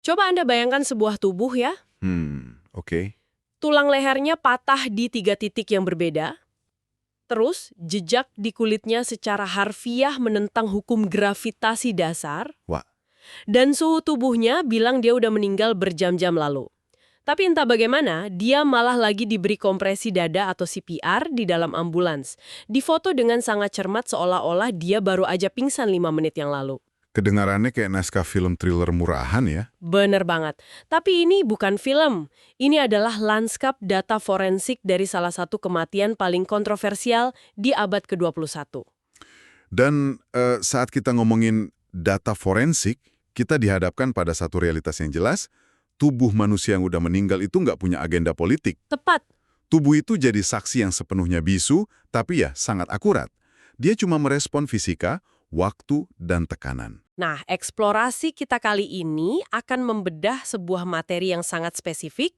Coba Anda bayangkan sebuah tubuh ya, Oke. tulang lehernya patah di 3 titik yang berbeda, terus jejak di kulitnya secara harfiah menentang hukum gravitasi dasar, Wah, dan suhu tubuhnya bilang dia udah meninggal berjam-jam lalu. Tapi entah bagaimana, dia malah lagi diberi kompresi dada atau CPR di dalam ambulans. Difoto dengan sangat cermat seolah-olah dia baru aja pingsan 5 menit yang lalu. kedengarannya kayak naskah film thriller murahan ya. Bener banget. Tapi ini bukan film. Ini adalah lanskap data forensik dari salah satu kematian paling kontroversial di abad ke-21. Dan saat kita ngomongin data forensik, kita dihadapkan pada satu realitas yang jelas, tubuh manusia yang udah meninggal itu nggak punya agenda politik. Tepat. Tubuh itu jadi saksi yang sepenuhnya bisu, tapi ya sangat akurat. Dia cuma merespon fisika, waktu, dan tekanan. Nah, eksplorasi kita kali ini akan membedah sebuah materi yang sangat spesifik,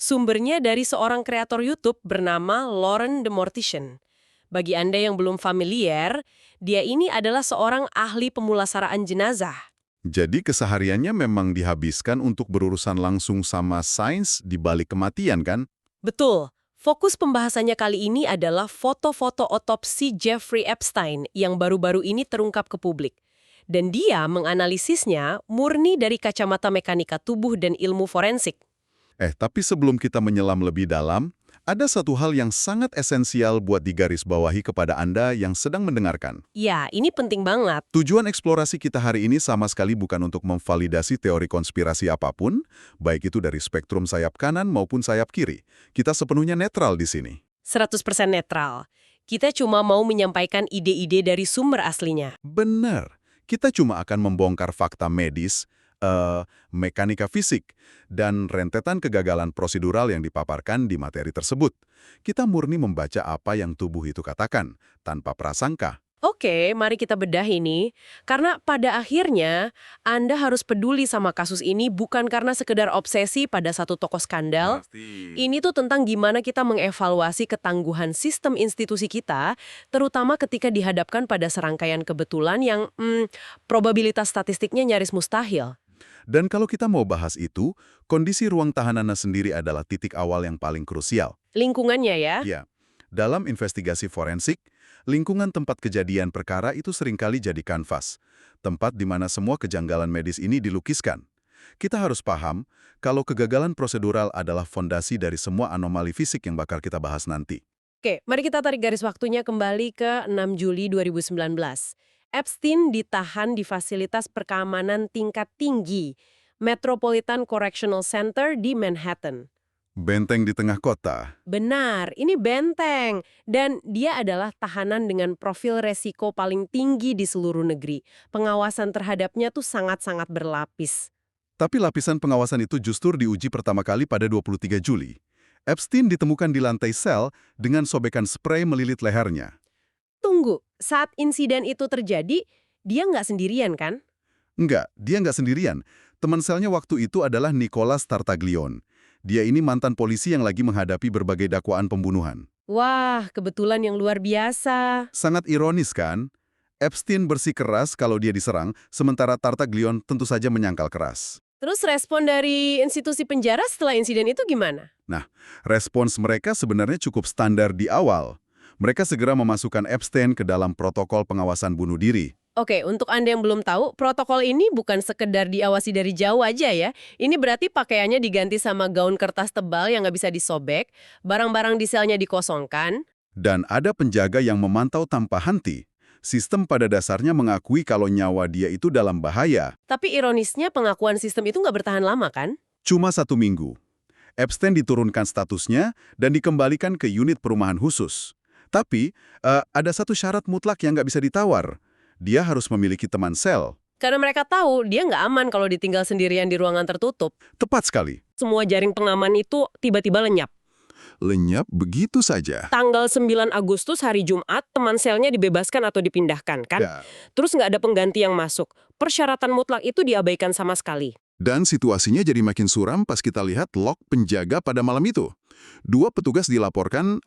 sumbernya dari seorang kreator YouTube bernama Lauren de Mortician. Bagi Anda yang belum familiar, dia ini adalah seorang ahli pemulasaraan jenazah. Jadi kesehariannya memang dihabiskan untuk berurusan langsung sama sains di balik kematian kan? Betul. Fokus pembahasannya kali ini adalah foto-foto otopsi Jeffrey Epstein yang baru-baru ini terungkap ke publik. Dan dia menganalisisnya murni dari kacamata mekanika tubuh dan ilmu forensik. Tapi sebelum kita menyelam lebih dalam, ada satu hal yang sangat esensial buat digarisbawahi kepada Anda yang sedang mendengarkan. Ya, ini penting banget. Tujuan eksplorasi kita hari ini sama sekali bukan untuk memvalidasi teori konspirasi apapun, baik itu dari spektrum sayap kanan maupun sayap kiri. Kita sepenuhnya netral di sini. 100% netral. Kita cuma mau menyampaikan ide-ide dari sumber aslinya. Benar, kita cuma akan membongkar fakta medis, mekanika fisik, dan rentetan kegagalan prosedural yang dipaparkan di materi tersebut. Kita murni membaca apa yang tubuh itu katakan, tanpa prasangka. Oke, mari kita bedah ini. Karena pada akhirnya, Anda harus peduli sama kasus ini bukan karena sekedar obsesi pada satu tokoh skandal. Ini tuh tentang gimana kita mengevaluasi ketangguhan sistem institusi kita, terutama ketika dihadapkan pada serangkaian kebetulan yang probabilitas statistiknya nyaris mustahil. Dan kalau kita mau bahas itu, kondisi ruang tahanannya sendiri adalah titik awal yang paling krusial. Lingkungannya ya. Ya, dalam investigasi forensik, lingkungan tempat kejadian perkara itu seringkali jadi kanvas, tempat di mana semua kejanggalan medis ini dilukiskan. Kita harus paham kalau kegagalan prosedural adalah fondasi dari semua anomali fisik yang bakal kita bahas nanti. Oke, mari kita tarik garis waktunya kembali ke 6 Juli 2019. Epstein ditahan di fasilitas perkeamanan tingkat tinggi, Metropolitan Correctional Center di Manhattan. Benteng di tengah kota. Benar, ini benteng. Dan dia adalah tahanan dengan profil resiko paling tinggi di seluruh negeri. Pengawasan terhadapnya tuh sangat-sangat berlapis. Tapi lapisan pengawasan itu justru diuji pertama kali pada 23 Juli. Epstein ditemukan di lantai sel dengan sobekan spray melilit lehernya. Tunggu, saat insiden itu terjadi, dia nggak sendirian kan? Enggak, dia nggak sendirian. Teman selnya waktu itu adalah Nicholas Tartaglione. Dia ini mantan polisi yang lagi menghadapi berbagai dakwaan pembunuhan. Wah, kebetulan yang luar biasa. Sangat ironis kan? Epstein bersikeras kalau dia diserang, sementara Tartaglione tentu saja menyangkal keras. Terus respon dari institusi penjara setelah insiden itu gimana? Nah, respons mereka sebenarnya cukup standar di awal. Mereka segera memasukkan Epstein ke dalam protokol pengawasan bunuh diri. Oke, untuk Anda yang belum tahu, protokol ini bukan sekedar diawasi dari jauh aja ya. Ini berarti pakaiannya diganti sama gaun kertas tebal yang nggak bisa disobek, barang-barang di selnya dikosongkan. Dan ada penjaga yang memantau tanpa henti. Sistem pada dasarnya mengakui kalau nyawa dia itu dalam bahaya. Tapi ironisnya pengakuan sistem itu nggak bertahan lama kan? Cuma 1 minggu. Epstein diturunkan statusnya dan dikembalikan ke unit perumahan khusus. Tapi, ada satu syarat mutlak yang nggak bisa ditawar. Dia harus memiliki teman sel. Karena mereka tahu dia nggak aman kalau ditinggal sendirian di ruangan tertutup. Tepat sekali. Semua jaring pengaman itu tiba-tiba lenyap. Lenyap begitu saja. Tanggal 9 Agustus hari Jumat, teman selnya dibebaskan atau dipindahkan kan? Ya. Terus nggak ada pengganti yang masuk. Persyaratan mutlak itu diabaikan sama sekali. Dan situasinya jadi makin suram pas kita lihat log penjaga pada malam itu. 2 petugas dilaporkan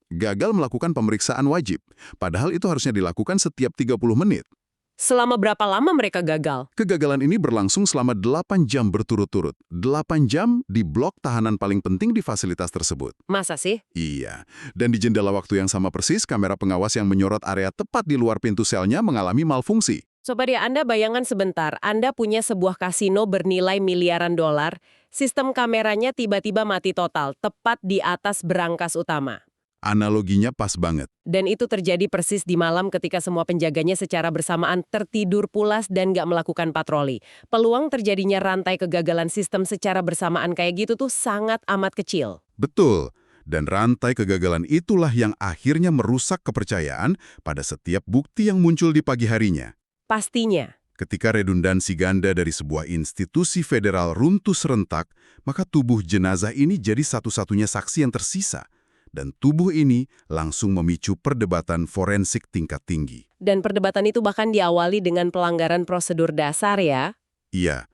gagal melakukan pemeriksaan wajib. Padahal itu harusnya dilakukan setiap 30 menit. Selama berapa lama mereka gagal? Kegagalan ini berlangsung selama 8 jam berturut-turut. 8 jam di blok tahanan paling penting di fasilitas tersebut. Masa sih? Iya, dan di jendela waktu yang sama persis, kamera pengawas yang menyorot area tepat di luar pintu selnya mengalami malfungsi. Coba deh Anda bayangkan sebentar, Anda punya sebuah kasino bernilai miliaran dolar, sistem kameranya tiba-tiba mati total, tepat di atas berangkas utama. Analoginya pas banget. Dan itu terjadi persis di malam ketika semua penjaganya secara bersamaan tertidur pulas dan nggak melakukan patroli. Peluang terjadinya rantai kegagalan sistem secara bersamaan kayak gitu tuh sangat amat kecil. Betul. Dan rantai kegagalan itulah yang akhirnya merusak kepercayaan pada setiap bukti yang muncul di pagi harinya. Pastinya. Ketika redundansi ganda dari sebuah institusi federal runtuh serentak, maka tubuh jenazah ini jadi satu-satunya saksi yang tersisa. Dan tubuh ini langsung memicu perdebatan forensik tingkat tinggi. Dan perdebatan itu bahkan diawali dengan pelanggaran prosedur dasar ya. Iya,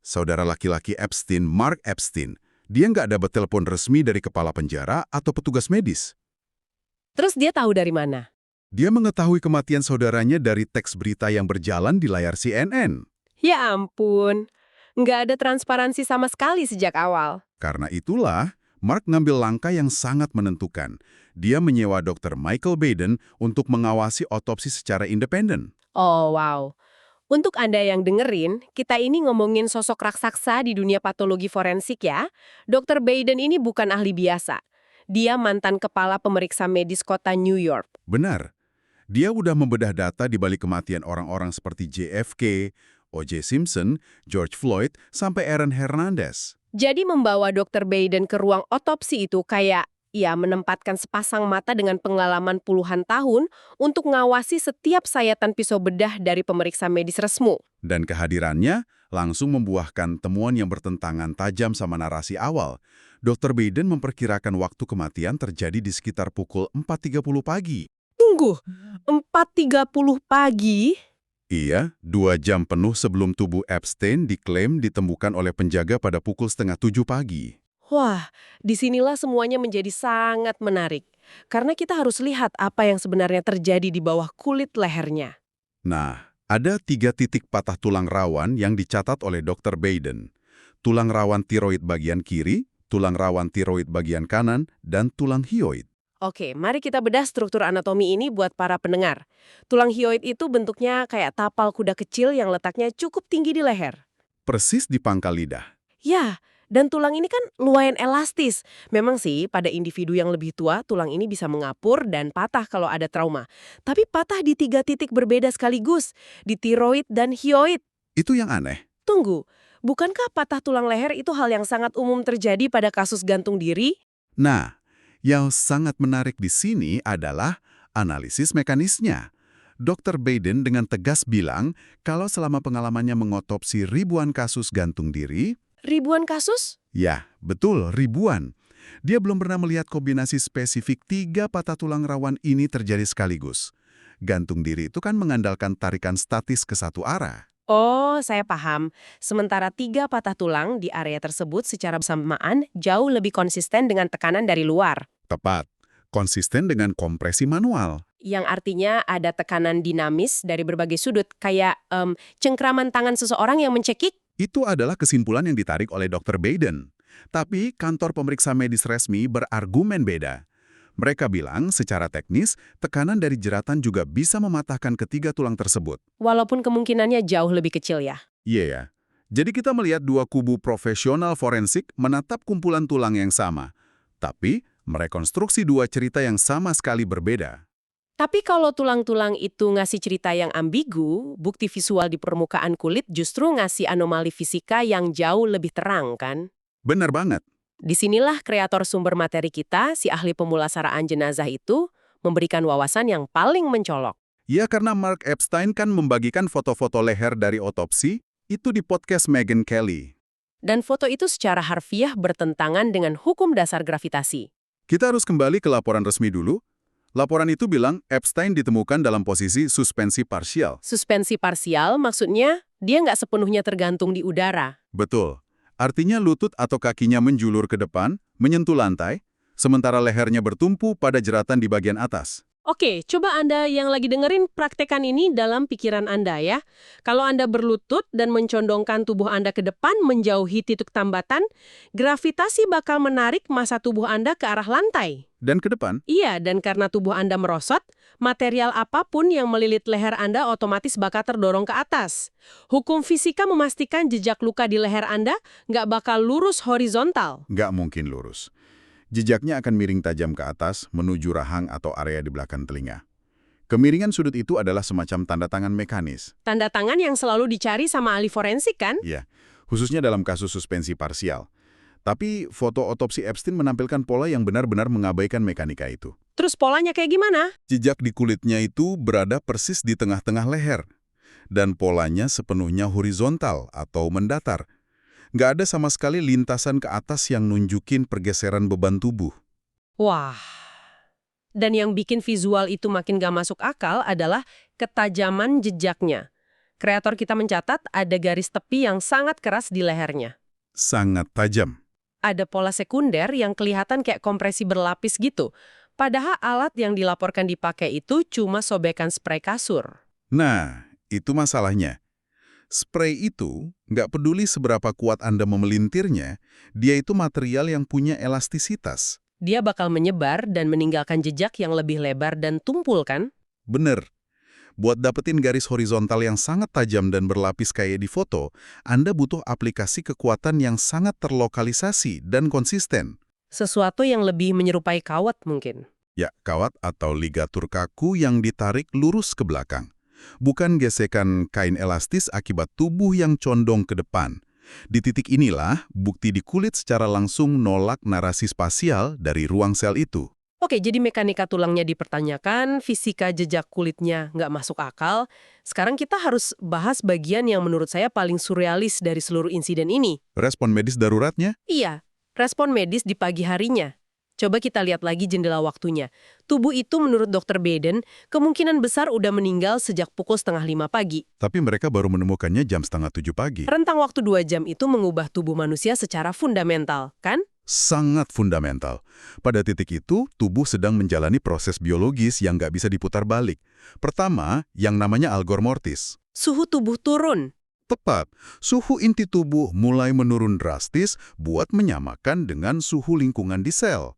saudara laki-laki Epstein, Mark Epstein, dia nggak dapat telepon resmi dari kepala penjara atau petugas medis. Terus dia tahu dari mana? Dia mengetahui kematian saudaranya dari teks berita yang berjalan di layar CNN. Ya ampun, nggak ada transparansi sama sekali sejak awal. Karena itulah, Mark ngambil langkah yang sangat menentukan. Dia menyewa Dr. Michael Baden untuk mengawasi otopsi secara independen. Oh wow. Untuk Anda yang dengerin, kita ini ngomongin sosok raksasa di dunia patologi forensik ya. Dr. Baden ini bukan ahli biasa. Dia mantan kepala pemeriksa medis kota New York. Benar. Dia udah membedah data di balik kematian orang-orang seperti JFK, O.J. Simpson, George Floyd, sampai Aaron Hernandez. Jadi membawa Dr. Baden ke ruang otopsi itu kayak, ya menempatkan sepasang mata dengan pengalaman puluhan tahun untuk ngawasi setiap sayatan pisau bedah dari pemeriksa medis resmu. Dan kehadirannya langsung membuahkan temuan yang bertentangan tajam sama narasi awal. Dr. Baden memperkirakan waktu kematian terjadi di sekitar pukul 4.30 pagi. Tunggu, 4.30 pagi? Iya, 2 jam penuh sebelum tubuh Epstein diklaim ditemukan oleh penjaga pada pukul 6:30 pagi. Wah, disinilah semuanya menjadi sangat menarik. Karena kita harus lihat apa yang sebenarnya terjadi di bawah kulit lehernya. Nah, ada 3 titik patah tulang rawan yang dicatat oleh Dr. Baden. Tulang rawan tiroid bagian kiri, tulang rawan tiroid bagian kanan, dan tulang hyoid. Oke, mari kita bedah struktur anatomi ini buat para pendengar. Tulang hyoid itu bentuknya kayak tapal kuda kecil yang letaknya cukup tinggi di leher. Persis di pangkal lidah. Ya, dan tulang ini kan lumayan elastis. Memang sih, pada individu yang lebih tua, tulang ini bisa mengapur dan patah kalau ada trauma. Tapi patah di 3 titik berbeda sekaligus, di tiroid dan hyoid. Itu yang aneh. Tunggu, bukankah patah tulang leher itu hal yang sangat umum terjadi pada kasus gantung diri? Nah, yang sangat menarik di sini adalah analisis mekanisnya. Dr. Baden dengan tegas bilang kalau selama pengalamannya mengotopsi ribuan kasus gantung diri, Ribuan kasus? ya, betul, ribuan. Dia belum pernah melihat kombinasi spesifik 3 patah tulang rawan ini terjadi sekaligus. Gantung diri itu kan mengandalkan tarikan statis ke satu arah. Oh, saya paham. Sementara 3 patah tulang di area tersebut secara bersamaan jauh lebih konsisten dengan tekanan dari luar. Tepat. Konsisten dengan kompresi manual. Yang artinya ada tekanan dinamis dari berbagai sudut, kayak cengkraman tangan seseorang yang mencekik. Itu adalah kesimpulan yang ditarik oleh Dr. Baden. Tapi kantor pemeriksa medis resmi berargumen beda. Mereka bilang secara teknis, tekanan dari jeratan juga bisa mematahkan ketiga tulang tersebut. Walaupun kemungkinannya jauh lebih kecil ya. Iya ya. Jadi kita melihat 2 kubu profesional forensik menatap kumpulan tulang yang sama. Tapi merekonstruksi 2 cerita yang sama sekali berbeda. Tapi kalau tulang-tulang itu ngasih cerita yang ambigu, bukti visual di permukaan kulit justru ngasih anomali fisika yang jauh lebih terang kan? Benar banget. Disinilah kreator sumber materi kita, si ahli pemulasaraan jenazah itu, memberikan wawasan yang paling mencolok. Ya karena Mark Epstein kan membagikan foto-foto leher dari otopsi, itu di podcast Megyn Kelly. Dan foto itu secara harfiah bertentangan dengan hukum dasar gravitasi. Kita harus kembali ke laporan resmi dulu. Laporan itu bilang Epstein ditemukan dalam posisi suspensi parsial. Suspensi parsial maksudnya dia nggak sepenuhnya tergantung di udara. Betul. Artinya lutut atau kakinya menjulur ke depan, menyentuh lantai, sementara lehernya bertumpu pada jeratan di bagian atas. Oke, coba Anda yang lagi dengerin praktekan ini dalam pikiran Anda ya. Kalau Anda berlutut dan mencondongkan tubuh Anda ke depan menjauhi titik tambatan, gravitasi bakal menarik massa tubuh Anda ke arah lantai. Dan ke depan, Iya, dan karena tubuh Anda merosot, material apapun yang melilit leher Anda otomatis bakal terdorong ke atas. Hukum fisika memastikan jejak luka di leher Anda nggak bakal lurus horizontal. nggak mungkin lurus. Jejaknya akan miring tajam ke atas menuju rahang atau area di belakang telinga. Kemiringan sudut itu adalah semacam tanda tangan mekanis. Tanda tangan yang selalu dicari sama ahli forensik kan? Ya, khususnya dalam kasus suspensi parsial. Tapi foto otopsi Epstein menampilkan pola yang benar-benar mengabaikan mekanika itu. Terus polanya kayak gimana? Jejak di kulitnya itu berada persis di tengah-tengah leher. Dan polanya sepenuhnya horizontal atau mendatar. Nggak ada sama sekali lintasan ke atas yang nunjukin pergeseran beban tubuh. Wah. Dan yang bikin visual itu makin gak masuk akal adalah ketajaman jejaknya. Kreator kita mencatat ada garis tepi yang sangat keras di lehernya. Sangat tajam. Ada pola sekunder yang kelihatan kayak kompresi berlapis gitu. Padahal alat yang dilaporkan dipakai itu cuma sobekan spray kasur. Nah, itu masalahnya. Spray itu nggak peduli seberapa kuat Anda memelintirnya, dia itu material yang punya elastisitas. Dia bakal menyebar dan meninggalkan jejak yang lebih lebar dan tumpul kan? Bener. Buat dapetin garis horizontal yang sangat tajam dan berlapis kayak di foto, Anda butuh aplikasi kekuatan yang sangat terlokalisasi dan konsisten. Sesuatu yang lebih menyerupai kawat mungkin. Ya, kawat atau ligatur kaku yang ditarik lurus ke belakang. Bukan gesekan kain elastis akibat tubuh yang condong ke depan. Di titik inilah, bukti di kulit secara langsung nolak narasi spasial dari ruang sel itu. Oke, jadi mekanika tulangnya dipertanyakan, fisika jejak kulitnya nggak masuk akal. Sekarang kita harus bahas bagian yang menurut saya paling surrealis dari seluruh insiden ini. Respon medis daruratnya? Iya, respon medis di pagi harinya. Coba kita lihat lagi jendela waktunya. Tubuh itu menurut Dr. Baden, kemungkinan besar udah meninggal sejak pukul 4:30 pagi. Tapi mereka baru menemukannya jam 6:30 pagi. Rentang waktu 2 jam itu mengubah tubuh manusia secara fundamental, kan? Sangat fundamental. Pada titik itu, tubuh sedang menjalani proses biologis yang nggak bisa diputar balik. Pertama, yang namanya algor mortis. Suhu tubuh turun. Tepat, suhu inti tubuh mulai menurun drastis buat menyamakan dengan suhu lingkungan di sel.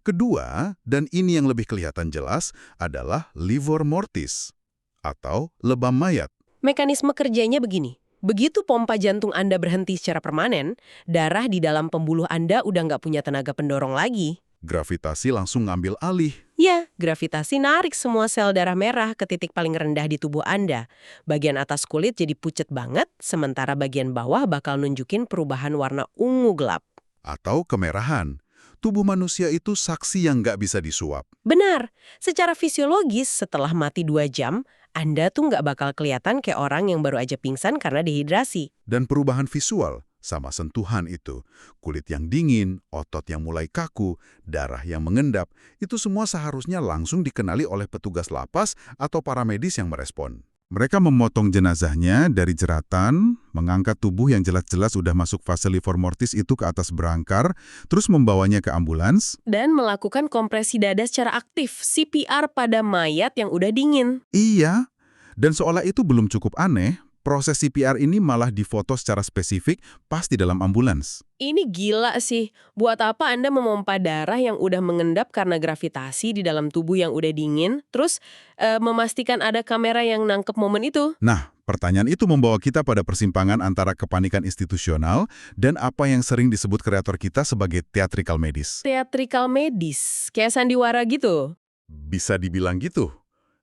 Kedua, dan ini yang lebih kelihatan jelas, adalah livor mortis, atau lebam mayat. Mekanisme kerjanya begini. Begitu pompa jantung Anda berhenti secara permanen, darah di dalam pembuluh Anda udah nggak punya tenaga pendorong lagi. Gravitasi langsung ngambil alih. Ya, gravitasi narik semua sel darah merah ke titik paling rendah di tubuh Anda. Bagian atas kulit jadi pucet banget, sementara bagian bawah bakal nunjukin perubahan warna ungu gelap. Atau kemerahan. Tubuh manusia itu saksi yang nggak bisa disuap. Benar, secara fisiologis setelah mati 2 jam, Anda tuh nggak bakal kelihatan kayak orang yang baru aja pingsan karena dehidrasi. Dan perubahan visual, sama sentuhan itu, kulit yang dingin, otot yang mulai kaku, darah yang mengendap, itu semua seharusnya langsung dikenali oleh petugas lapas atau para medis yang merespon. Mereka memotong jenazahnya dari jeratan, mengangkat tubuh yang jelas-jelas udah masuk fase livor mortis itu ke atas berangkar, terus membawanya ke ambulans. Dan melakukan kompresi dada secara aktif, CPR pada mayat yang udah dingin. Iya, dan seolah itu belum cukup aneh, proses CPR ini malah difoto secara spesifik pas di dalam ambulans. Ini gila sih. Buat apa Anda memompa darah yang udah mengendap karena gravitasi di dalam tubuh yang udah dingin, terus memastikan ada kamera yang nangkep momen itu? Nah, pertanyaan itu membawa kita pada persimpangan antara kepanikan institusional dan apa yang sering disebut kreator kita sebagai theatrical medis. Theatrical medis, kayak sandiwara gitu. Bisa dibilang gitu.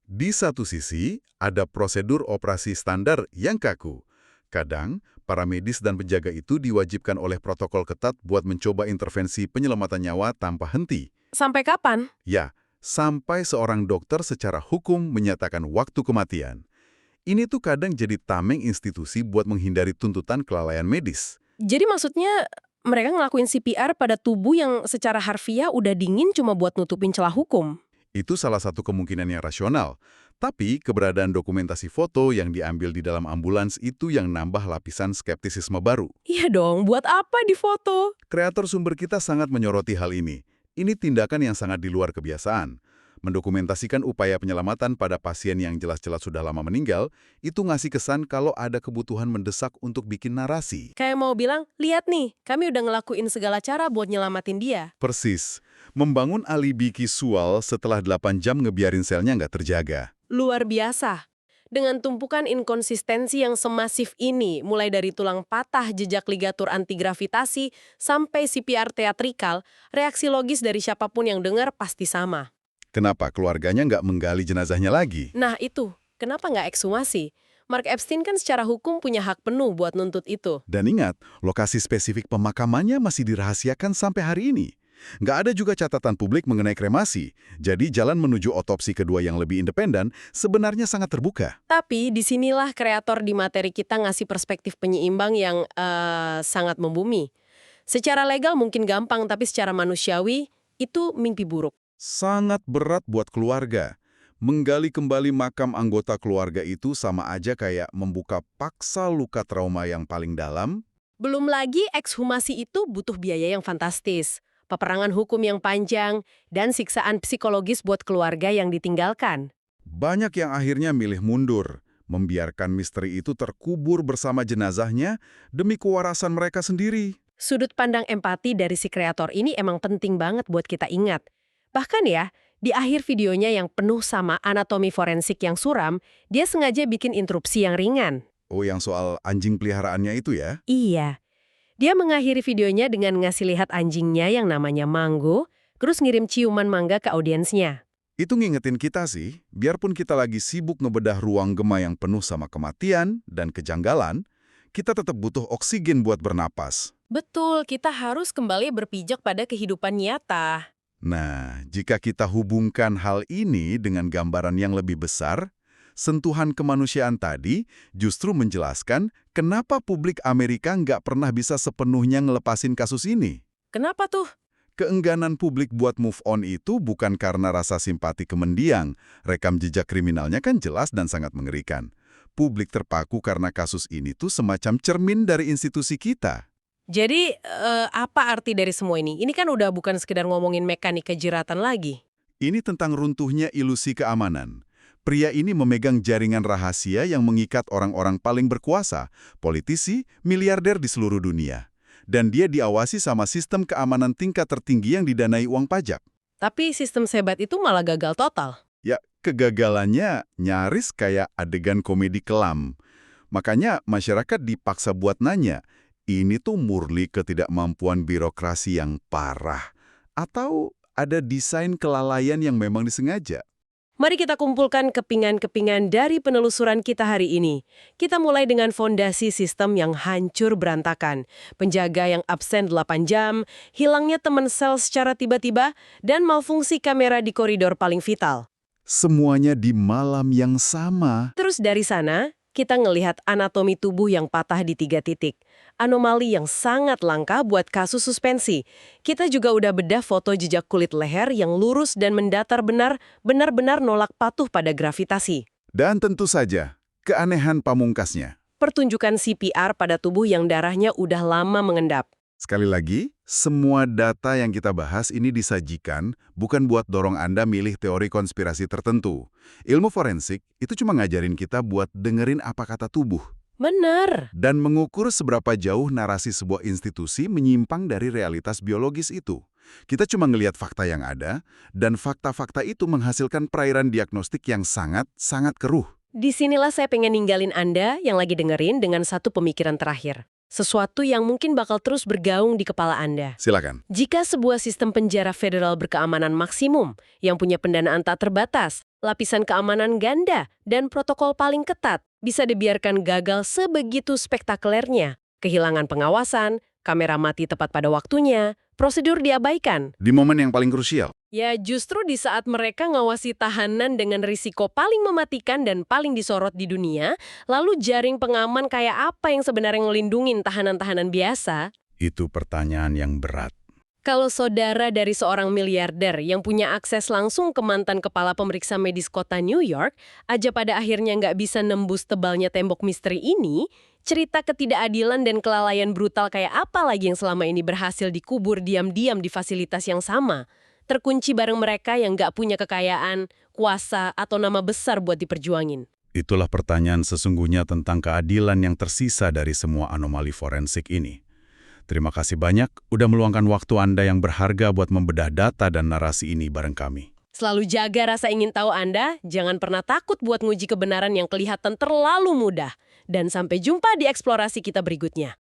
Di satu sisi, ada prosedur operasi standar yang kaku. Kadang, para medis dan penjaga itu diwajibkan oleh protokol ketat buat mencoba intervensi penyelamatan nyawa tanpa henti. Sampai kapan? Ya, sampai seorang dokter secara hukum menyatakan waktu kematian. Ini tuh kadang jadi tameng institusi buat menghindari tuntutan kelalaian medis. Jadi maksudnya mereka ngelakuin CPR pada tubuh yang secara harfiah udah dingin cuma buat nutupin celah hukum. Itu salah satu kemungkinan yang rasional. Tapi keberadaan dokumentasi foto yang diambil di dalam ambulans itu yang nambah lapisan skeptisisme baru. Iya dong, buat apa difoto? Kreator sumber kita sangat menyoroti hal ini. Ini tindakan yang sangat di luar kebiasaan. Mendokumentasikan upaya penyelamatan pada pasien yang jelas-jelas sudah lama meninggal, itu ngasih kesan kalau ada kebutuhan mendesak untuk bikin narasi. Kayak mau bilang, lihat nih, kami udah ngelakuin segala cara buat nyelamatin dia. Persis. Membangun alibi visual setelah 8 jam ngebiarin selnya nggak terjaga. Luar biasa. Dengan tumpukan inkonsistensi yang semasif ini, mulai dari tulang patah, jejak ligatur antigravitasi, sampai CPR teatrikal, reaksi logis dari siapapun yang dengar pasti sama. Kenapa keluarganya nggak menggali jenazahnya lagi? Nah itu, kenapa nggak ekshumasi? Mark Epstein kan secara hukum punya hak penuh buat nuntut itu. Dan ingat, lokasi spesifik pemakamannya masih dirahasiakan sampai hari ini. Nggak ada juga catatan publik mengenai kremasi, jadi jalan menuju otopsi kedua yang lebih independen sebenarnya sangat terbuka. Tapi disinilah kreator di materi kita ngasih perspektif penyeimbang yang sangat membumi. Secara legal mungkin gampang, tapi secara manusiawi itu mimpi buruk. Sangat berat buat keluarga. Menggali kembali makam anggota keluarga itu sama aja kayak membuka paksa luka trauma yang paling dalam. Belum lagi ekshumasi itu butuh biaya yang fantastis, peperangan hukum yang panjang, dan siksaan psikologis buat keluarga yang ditinggalkan. Banyak yang akhirnya milih mundur, membiarkan misteri itu terkubur bersama jenazahnya demi kewarasan mereka sendiri. Sudut pandang empati dari si kreator ini emang penting banget buat kita ingat. Bahkan ya, di akhir videonya yang penuh sama anatomi forensik yang suram, dia sengaja bikin interupsi yang ringan. Oh, yang soal anjing peliharaannya itu ya? Iya. Dia mengakhiri videonya dengan ngasih lihat anjingnya yang namanya Mango, terus ngirim ciuman mangga ke audiensnya. Itu ngingetin kita sih, biarpun kita lagi sibuk ngebedah ruang gema yang penuh sama kematian dan kejanggalan, kita tetap butuh oksigen buat bernapas. Betul, kita harus kembali berpijak pada kehidupan nyata. Nah, jika kita hubungkan hal ini dengan gambaran yang lebih besar, sentuhan kemanusiaan tadi justru menjelaskan kenapa publik Amerika nggak pernah bisa sepenuhnya ngelepasin kasus ini. Kenapa tuh? Keengganan publik buat move on itu bukan karena rasa simpati ke mendiang. Rekam jejak kriminalnya kan jelas dan sangat mengerikan. Publik terpaku karena kasus ini tuh semacam cermin dari institusi kita. Jadi, apa arti dari semua ini? Ini kan udah bukan sekedar ngomongin mekanika jeratan lagi. Ini tentang runtuhnya ilusi keamanan. Pria ini memegang jaringan rahasia yang mengikat orang-orang paling berkuasa, politisi, miliarder di seluruh dunia. Dan dia diawasi sama sistem keamanan tingkat tertinggi yang didanai uang pajak. Tapi sistem sebat itu malah gagal total. Ya, kegagalannya nyaris kayak adegan komedi kelam. Makanya masyarakat dipaksa buat nanya, ini tuh murni ketidakmampuan birokrasi yang parah. Atau ada desain kelalaian yang memang disengaja? Mari kita kumpulkan kepingan-kepingan dari penelusuran kita hari ini. Kita mulai dengan fondasi sistem yang hancur berantakan, penjaga yang absen 8 jam, hilangnya teman sel secara tiba-tiba, dan malfungsi kamera di koridor paling vital. Semuanya di malam yang sama. Terus dari sana, kita ngelihat anatomi tubuh yang patah di 3 titik. Anomali yang sangat langka buat kasus suspensi. Kita juga udah bedah foto jejak kulit leher yang lurus dan mendatar benar-benar nolak patuh pada gravitasi. Dan tentu saja, keanehan pamungkasnya. Pertunjukan CPR pada tubuh yang darahnya udah lama mengendap. Sekali lagi, semua data yang kita bahas ini disajikan bukan buat dorong Anda milih teori konspirasi tertentu. Ilmu forensik itu cuma ngajarin kita buat dengerin apa kata tubuh. Benar. Dan mengukur seberapa jauh narasi sebuah institusi menyimpang dari realitas biologis itu. Kita cuma ngelihat fakta yang ada, dan fakta-fakta itu menghasilkan perairan diagnostik yang sangat keruh. Disinilah saya pengen ninggalin Anda yang lagi dengerin dengan satu pemikiran terakhir. Sesuatu yang mungkin bakal terus bergaung di kepala Anda. Silakan. Jika sebuah sistem penjara federal berkeamanan maksimum, yang punya pendanaan tak terbatas, lapisan keamanan ganda, dan protokol paling ketat, bisa dibiarkan gagal sebegitu spektakulernya, kehilangan pengawasan, kamera mati tepat pada waktunya, prosedur diabaikan. Di momen yang paling krusial. Ya justru di saat mereka ngawasi tahanan dengan risiko paling mematikan dan paling disorot di dunia, lalu jaring pengaman kayak apa yang sebenarnya ngelindungin tahanan-tahanan biasa? Itu pertanyaan yang berat. Kalau saudara dari seorang miliarder yang punya akses langsung ke mantan kepala pemeriksa medis kota New York, aja pada akhirnya nggak bisa nembus tebalnya tembok misteri ini, cerita ketidakadilan dan kelalaian brutal kayak apa lagi yang selama ini berhasil dikubur diam-diam di fasilitas yang sama? terkunci bareng mereka yang nggak punya kekayaan, kuasa, atau nama besar buat diperjuangin. Itulah pertanyaan sesungguhnya tentang keadilan yang tersisa dari semua anomali forensik ini. Terima kasih banyak udah meluangkan waktu Anda yang berharga buat membedah data dan narasi ini bareng kami. Selalu jaga rasa ingin tahu Anda, jangan pernah takut buat nguji kebenaran yang kelihatan terlalu mudah. Dan sampai jumpa di eksplorasi kita berikutnya.